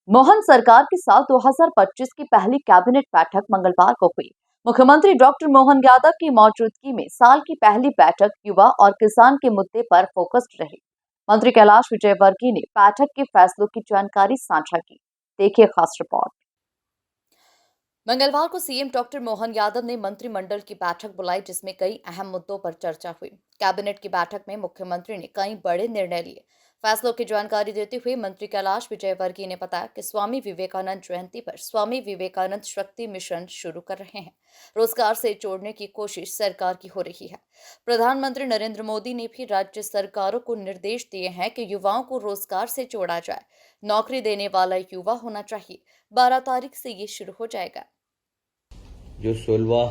मोहन सरकार के साथ 2025 की पहली कैबिनेट बैठक मंगलवार को हुई। मुख्यमंत्री डॉक्टर मोहन यादव की मौजूदगी में साल की पहली बैठक युवा और किसान के मुद्दे पर फोकस्ड रही। मंत्री कैलाश विजयवर्गीय ने बैठक के फैसलों की जानकारी साझा की। देखिए खास रिपोर्ट। मंगलवार को सीएम डॉक्टर मोहन यादव ने मंत्रिमंडल की बैठक बुलाई, जिसमें कई अहम मुद्दों पर चर्चा हुई। कैबिनेट की बैठक में मुख्यमंत्री ने कई बड़े निर्णय लिए। फैसलों की जानकारी देते हुए मंत्री कैलाश विजयवर्गीय ने बताया कि स्वामी विवेकानंद जयंती पर स्वामी विवेकानंद शक्ति मिशन शुरू कर रहे हैं। रोजगार से जोड़ने की कोशिश सरकार की हो रही है। प्रधानमंत्री नरेंद्र मोदी ने भी राज्य सरकारों को निर्देश दिए हैं कि युवाओं को रोजगार से जोड़ा जाए। नौकरी देने वाला युवा होना चाहिए। 12 तारीख से ये शुरू हो जाएगा। जो 16वां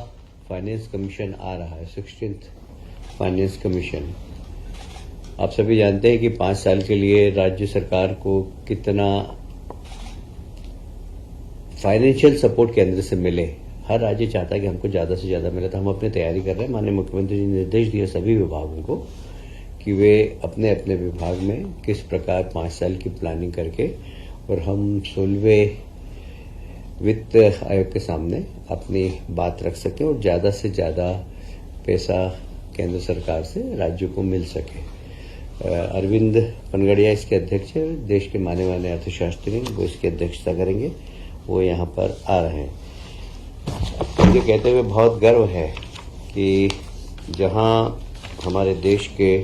फाइनेंस कमीशन आ रहा है, 16th फाइनेंस कमीशन, आप सभी जानते हैं कि 5 साल के लिए राज्य सरकार को कितना फाइनेंशियल सपोर्ट केंद्र से मिले। हर राज्य चाहता है कि हमको ज्यादा से ज्यादा मिले, तो हम अपनी तैयारी कर रहे हैं। माननीय मुख्यमंत्री जी ने निर्देश दिए सभी विभागों को कि वे अपने अपने विभाग में किस प्रकार 5 साल की प्लानिंग करके, और हम 16वें वित्त आयोग के सामने अपनी बात रख सकें और ज्यादा से ज्यादा पैसा केंद्र सरकार से राज्यों को मिल सके। अरविंद पनगड़िया इसके अध्यक्ष है। देश के माने माने अर्थशास्त्री वो इसकी अध्यक्षता करेंगे। वो यहाँ पर आ रहे हैं। मुझे कहते हुए बहुत गर्व है कि जहाँ हमारे देश के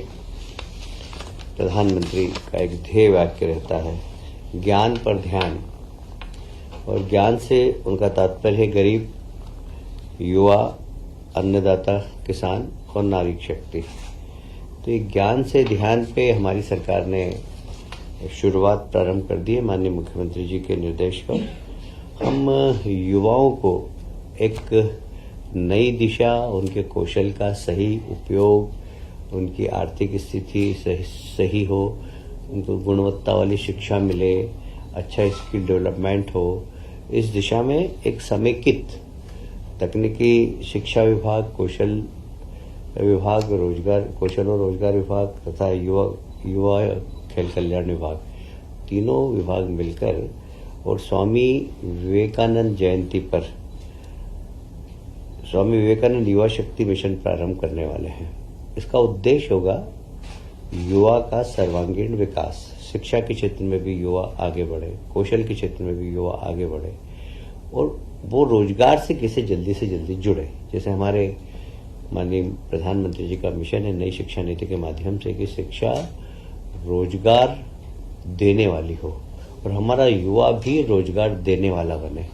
प्रधानमंत्री का एक ध्येय वाक्य रहता है, ज्ञान पर ध्यान, और ज्ञान से उनका तात्पर्य है गरीब, युवा, अन्नदाता, किसान और नारी शक्ति। तो ये ज्ञान से ध्यान पे हमारी सरकार ने शुरुआत प्रारंभ कर दी है। माननीय मुख्यमंत्री जी के निर्देश पर हम युवाओं को एक नई दिशा, उनके कौशल का सही उपयोग, उनकी आर्थिक स्थिति सही हो, उनको गुणवत्ता वाली शिक्षा मिले, अच्छा स्किल डेवलपमेंट हो, इस दिशा में एक समेकित तकनीकी शिक्षा विभाग, कौशल विभाग, कौशल और रोजगार विभाग तथा युवा खेल कल्याण विभाग, तीनों विभाग मिलकर और स्वामी विवेकानंद जयंती पर स्वामी विवेकानंद युवा शक्ति मिशन प्रारंभ करने वाले हैं। इसका उद्देश्य होगा युवा का सर्वांगीण विकास। शिक्षा के क्षेत्र में भी युवा आगे बढ़े, कौशल के क्षेत्र में भी युवा आगे बढ़े, और वो रोजगार से कैसे जल्दी से जल्दी जुड़े। जैसे हमारे माननीय प्रधानमंत्री जी का मिशन है नई शिक्षा नीति के माध्यम से कि शिक्षा रोजगार देने वाली हो और हमारा युवा भी रोजगार देने वाला बने।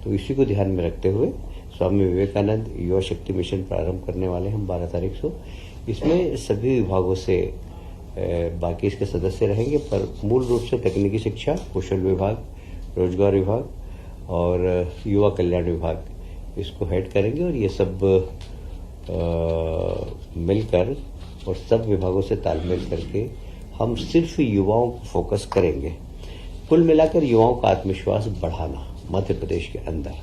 तो इसी को ध्यान में रखते हुए स्वामी विवेकानंद युवा शक्ति मिशन प्रारंभ करने वाले हम 12 तारीख को। इसमें सभी विभागों से बाकी इसके सदस्य रहेंगे, पर मूल रूप से तकनीकी शिक्षा, कौशल विभाग, रोजगार विभाग और युवा कल्याण विभाग इसको हेड करेंगे, और ये सब मिलकर और सब विभागों से तालमेल करके हम सिर्फ युवाओं को फोकस करेंगे। कुल मिलाकर युवाओं का आत्मविश्वास बढ़ाना मध्य प्रदेश के अंदर।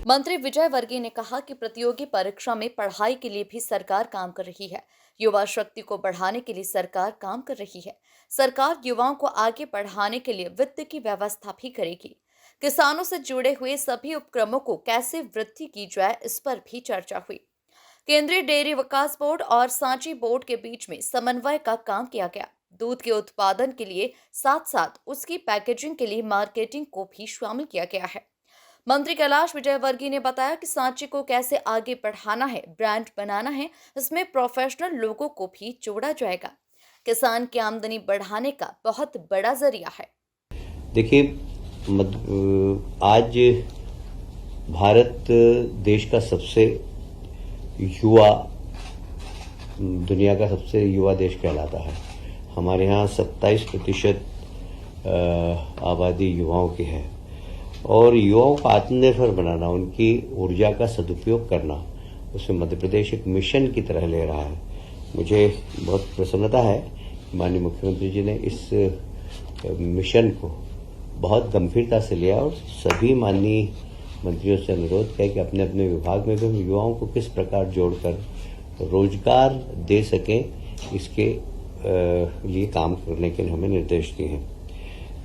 मंत्री विजयवर्गीय ने कहा कि प्रतियोगी परीक्षा में पढ़ाई के लिए भी सरकार काम कर रही है। युवा शक्ति को बढ़ाने के लिए सरकार काम कर रही है। सरकार युवाओं को आगे बढ़ाने के लिए वित्त की व्यवस्था भी करेगी। किसानों से जुड़े हुए सभी उपक्रमों को कैसे वृद्धि की जाए, इस पर भी चर्चा हुई। केंद्रीय डेयरी विकास बोर्ड और सांची बोर्ड के बीच में समन्वय का काम किया गया। दूध के उत्पादन के लिए साथ साथ उसकी पैकेजिंग के लिए मार्केटिंग को भी शामिल किया गया है। मंत्री कैलाश विजयवर्गीय ने बताया कि सांची को कैसे आगे बढ़ाना है, ब्रांड बनाना है, इसमें प्रोफेशनल लोगों को भी जोड़ा जाएगा। किसान की आमदनी बढ़ाने का बहुत बड़ा जरिया है। देखिए, आज भारत देश का सबसे युवा, दुनिया का सबसे युवा देश कहलाता है। हमारे यहाँ 27% आबादी युवाओं की है, और युवाओं को आत्मनिर्भर बनाना, उनकी ऊर्जा का सदुपयोग करना, उसे मध्य प्रदेश एक मिशन की तरह ले रहा है। मुझे बहुत प्रसन्नता है माननीय मुख्यमंत्री जी ने इस मिशन को बहुत गंभीरता से लिया और सभी माननीय मंत्रियों से अनुरोध किया कि अपने अपने विभाग में भी हम युवाओं को किस प्रकार जोड़कर रोजगार दे सकें, इसके लिए काम करने के लिए हमें निर्देश दिए हैं।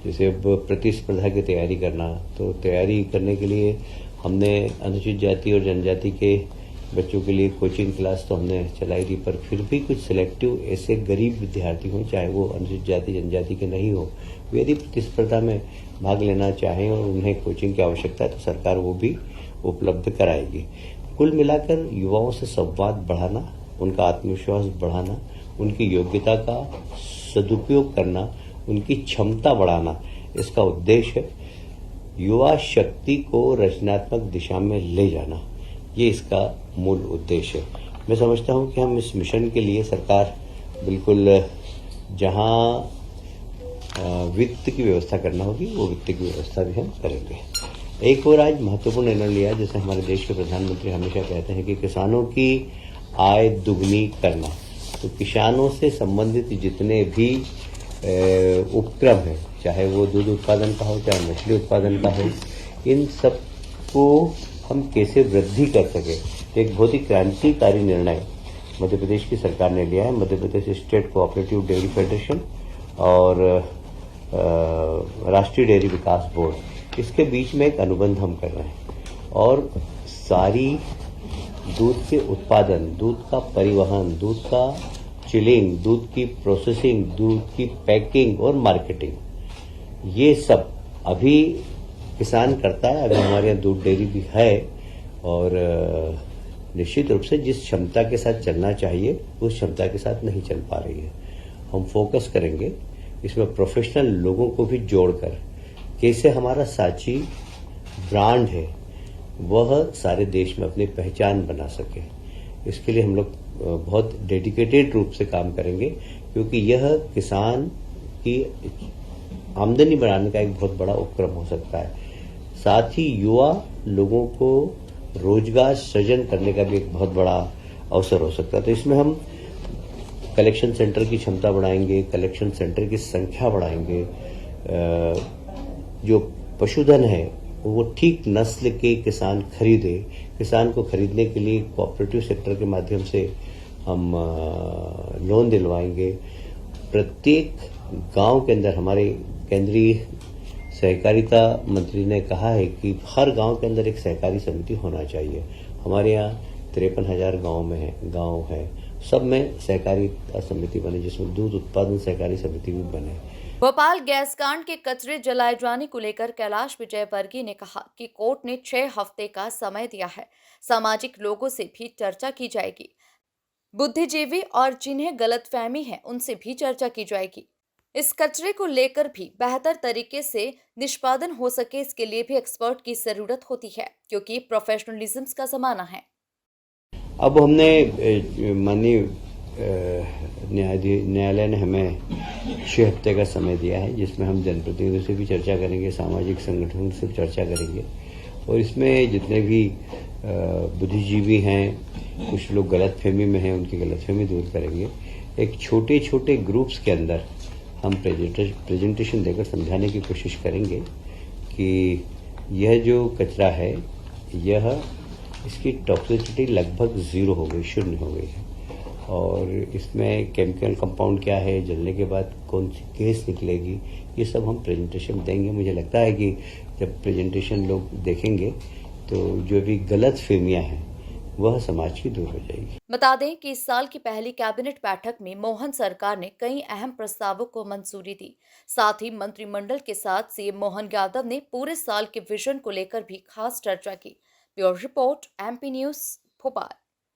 जैसे अब प्रतिस्पर्धा की तैयारी करना, तो तैयारी करने के लिए हमने अनुसूचित जाति और जनजाति के बच्चों के लिए कोचिंग क्लास तो हमने चलाई थी, पर फिर भी कुछ सिलेक्टिव ऐसे गरीब विद्यार्थी हों, चाहे वो अनुसूचित जाति जनजाति के नहीं हो, वे यदि प्रतिस्पर्धा में भाग लेना चाहें और उन्हें कोचिंग की आवश्यकता है तो सरकार वो भी उपलब्ध कराएगी। कुल मिलाकर युवाओं से संवाद बढ़ाना, उनका आत्मविश्वास बढ़ाना, उनकी योग्यता का सदुपयोग करना, उनकी क्षमता बढ़ाना, इसका उद्देश्य है। युवा शक्ति को रचनात्मक दिशा में ले जाना, ये इसका मूल उद्देश्य है। मैं समझता हूं कि हम इस मिशन के लिए सरकार बिल्कुल जहां वित्त की व्यवस्था करना होगी वो वित्त की व्यवस्था भी हम करेंगे। एक और आज महत्वपूर्ण निर्णय लिया, जैसे हमारे देश के प्रधानमंत्री हमेशा कहते हैं कि किसानों की आय दुगनी करना। तो किसानों से संबंधित जितने भी उपक्रम है, चाहे वो दूध उत्पादन का हो, चाहे मछली उत्पादन का हो, इन सब को हम कैसे वृद्धि कर सके, एक बहुत ही क्रांतिकारी निर्णय मध्य प्रदेश की सरकार ने लिया है। Madhya Pradesh state cooperative dairy federation और राष्ट्रीय डेयरी विकास बोर्ड, इसके बीच में एक अनुबंध हम कर रहे हैं और सारी दूध के उत्पादन, दूध का परिवहन, दूध का चिलिंग, दूध की प्रोसेसिंग, दूध की पैकिंग और मार्केटिंग, ये सब अभी किसान करता है। अभी हमारे यहाँ दूध डेयरी भी है और निश्चित रूप से जिस क्षमता के साथ चलना चाहिए उस क्षमता के साथ नहीं चल पा रही है। हम फोकस करेंगे इसमें प्रोफेशनल लोगों को भी जोड़कर, कैसे हमारा सांची ब्रांड है वह सारे देश में अपनी पहचान बना सके। इसके लिए हम लोग बहुत डेडिकेटेड रूप से काम करेंगे, क्योंकि यह किसान की आमदनी बढ़ाने का एक बहुत बड़ा उपक्रम हो सकता है। साथ ही युवा लोगों को रोजगार सृजन करने का भी एक बहुत बड़ा अवसर हो सकता है। तो इसमें हम कलेक्शन सेंटर की क्षमता बढ़ाएंगे, कलेक्शन सेंटर की संख्या बढ़ाएंगे, जो पशुधन है वो ठीक नस्ल के किसान खरीदे। किसान को खरीदने के लिए कोऑपरेटिव सेक्टर के माध्यम से हम लोन दिलवाएंगे। प्रत्येक गांव के अंदर हमारे केंद्रीय सहकारिता मंत्री ने कहा है कि हर गांव के अंदर एक सहकारी समिति होना चाहिए। हमारे यहाँ 53,000 गांव है, सब में सहकारिता समिति बने, जिसमें दूध उत्पादन सहकारी समिति भी बने। भोपाल गैस कांड के कचरे जलाए जाने को लेकर कैलाश विजयवर्गीय ने कहा कि कोर्ट ने 6 हफ्ते का समय दिया है, सामाजिक लोगों से भी चर्चा की जाएगी, बुद्धिजीवी और जिन्हें गलतफहमी है उनसे भी चर्चा की जाएगी। इस कचरे को लेकर भी बेहतर तरीके से निष्पादन हो सके, इसके लिए भी एक्सपर्ट की जरूरत होती है, क्योंकि प्रोफेशनलिज्म का जमाना है। अब हमने माननीय न्यायालय ने हमें 6 हफ्ते का समय दिया है, जिसमें हम जनप्रतिनिधियों से भी चर्चा करेंगे, सामाजिक संगठनों से भी चर्चा करेंगे और इसमें जितने भी बुद्धिजीवी हैं, कुछ लोग गलतफहमी में हैं, उनकी गलतफहमी दूर करेंगे। एक छोटे छोटे ग्रुप्स के अंदर हम प्रेजेंटेशन देकर समझाने की कोशिश करेंगे कि यह जो कचरा है, यह इसकी टॉक्सिसिटी लगभग 0 हो गई, शून्य हो गई है और इसमें केमिकल कंपाउंड क्या है, जलने के बाद कौन सी गैस निकलेगी, ये सब हम प्रेजेंटेशन देंगे। मुझे लगता है कि जब प्रेजेंटेशन लोग देखेंगे तो जो भी गलत फहमियां हैं वह समाज की दूर हो जाएगी। बता दें कि इस साल की पहली कैबिनेट बैठक में मोहन सरकार ने कई अहम प्रस्तावों को मंजूरी दी। साथ ही मंत्रिमंडल के साथ सीएम मोहन यादव ने पूरे साल के विजन को लेकर भी खास चर्चा की। Bureau report, MP news, Bhopal.